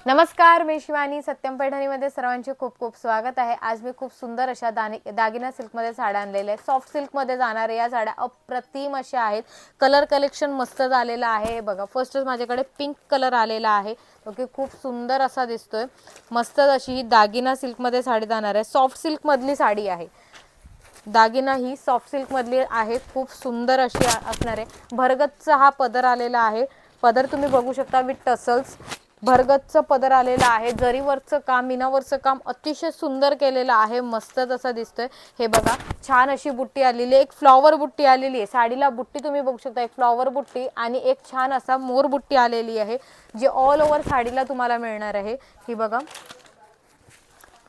नमस्कार, मी शिवानी. सत्यम पैठणीमध्ये सर्वांचे खूप खूप स्वागत आहे. आज मी खूप सुंदर अशा दागिना सिल्कमध्ये साड्या आणलेल्या आहेत. सॉफ्ट सिल्कमध्ये जाणाऱ्या या साड्या अप्रतिम अशा आहेत. कलर कलेक्शन मस्त झालेलं आहे. बघा, फर्स्टच माझ्याकडे पिंक कलर आलेला आहे, ओके. खूप सुंदर असा दिसतोय. मस्त अशी ही दागिना सिल्कमध्ये साडी जाणार आहे. सॉफ्ट सिल्कमधली साडी आहे. दागिना ही सॉफ्ट सिल्कमधली आहे. खूप सुंदर अशी असणार आहे. भरगतचा हा पदर आलेला आहे. पदर तुम्ही बघू शकता विथ टसल्स. भरगतचं पदर आलेलं आहे. जरीवरचं काम, मीनावरचं काम अतिशय सुंदर केलेलं आहे. मस्तच असा दिसतोय. हे बघा, छान अशी बुट्टी आलेली आहे. एक फ्लॉवर बुट्टी आलेली आहे. साडीला बुट्टी तुम्ही बघू शकता, एक फ्लॉवर बुट्टी आणि एक छान असा मोर बुट्टी आलेली आहे, जी ऑल ओव्हर साडीला तुम्हाला मिळणार आहे. ही बघा,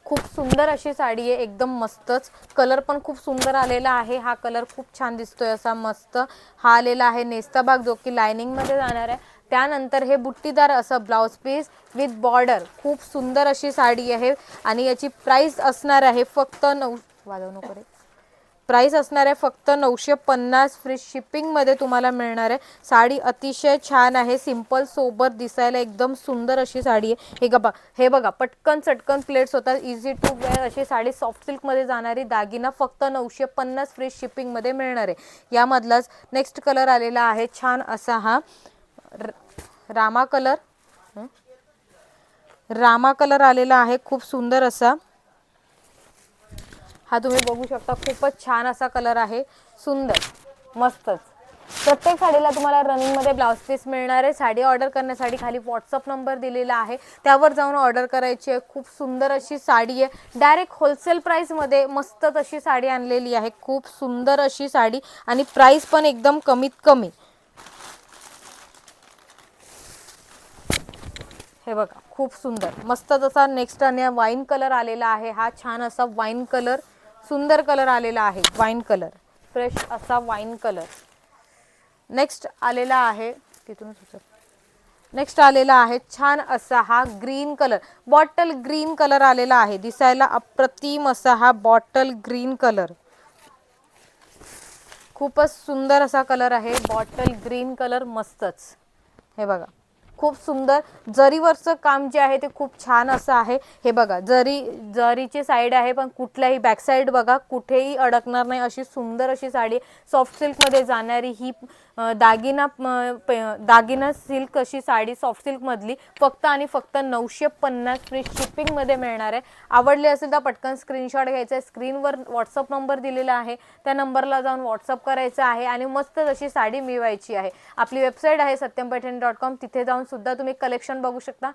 खूप सुंदर अशी साडी आहे. एकदम मस्तच. कलर पण खूप सुंदर आलेला आहे. हा कलर खूप छान दिसतोय असा मस्त. हा आलेला आहे नेस्ता भाग, जो की लाइनिंग मध्ये जाणार आहे. त्यानंतर हे बुट्टीदार असं ब्लाउज पीस विथ बॉर्डर. खूप सुंदर अशी साडी आहे आणि याची प्राइस असणार आहे फक्त प्राइस असणार आहे फक्त 950. फ्री शिपिंगमध्ये तुम्हाला मिळणार आहे. साडी अतिशय छान आहे. सिंपल सोबत दिसायला एकदम सुंदर अशी साडी आहे. हे बघा, पटकन चटकन प्लेट्स होतात. इझी टू वेअर अशी साडी सॉफ्ट सिल्कमध्ये जाणारी दागिना फक्त 950 फ्री शिपिंगमध्ये मिळणार आहे. यामधलाच नेक्स्ट कलर आलेला आहे छान असा हा रामा कलर. रामा कलर आलेला आहे. खूप सुंदर असा हा तुम्ही बघू शकता. खूपच छान असा कलर आहे. सुंदर, मस्तच. प्रत्येक साडीला तुम्हाला रनिंग मध्ये ब्लाउज पीस मिळणार आहे. साडी ऑर्डर करण्यासाठी खाली व्हॉट्सअप नंबर दिलेला आहे, त्यावर जाऊन ऑर्डर करायची आहे. खूप सुंदर अशी साडी आहे. डायरेक्ट होलसेल प्राइस मध्ये मस्तच अशी साडी आणलेली आहे. खूप सुंदर अशी साडी आणि प्राइस पण एकदम कमीत कमी. हे बघा, खूप सुंदर मस्त जसा नेक्स्ट आणि वाईन कलर आलेला आहे. हा छान असा वाईन कलर, सुंदर कलर आलेला आहे. वाईन कलर, फ्रेश असा वाईन कलर. नेक्स्ट आलेला आहे नेक्स्ट आलेला आहे छान असा हा green colour, bottle green colour आलेला आहे. दिसायला अप्रतिम असा हा बॉटल ग्रीन कलर. खूपच सुंदर असा कलर आहे. बॉटल ग्रीन कलर मस्तच. हे बघा, खूप सुंदर जरीवरचं काम जे आहे ते खूप छान असं आहे. हे बघा, जरीची साईड आहे, पण कुठल्याही बॅक साईड बघा कुठेही अडकणार नाही अशी सुंदर अशी साडी. सॉफ्ट सिल्कमध्ये जाणारी ही दागिना सिल्क अशी साडी सॉफ्ट सिल्कमधली फक्त आणि फक्त 950 फ्री शिपिंगमध्ये मिळणार आहे. आवडली असेल तर पटकन स्क्रीनशॉट घ्यायचा आहे. स्क्रीनवर व्हॉट्सअप नंबर दिलेला आहे, त्या नंबरला जाऊन व्हॉट्सअप करायचं आहे आणि मस्त अशी साडी मिळवायची आहे. आपली वेबसाईट आहे satympaithani.com. तिथे जाऊन सुद्धा तुम्ही कलेक्शन बघू शकता.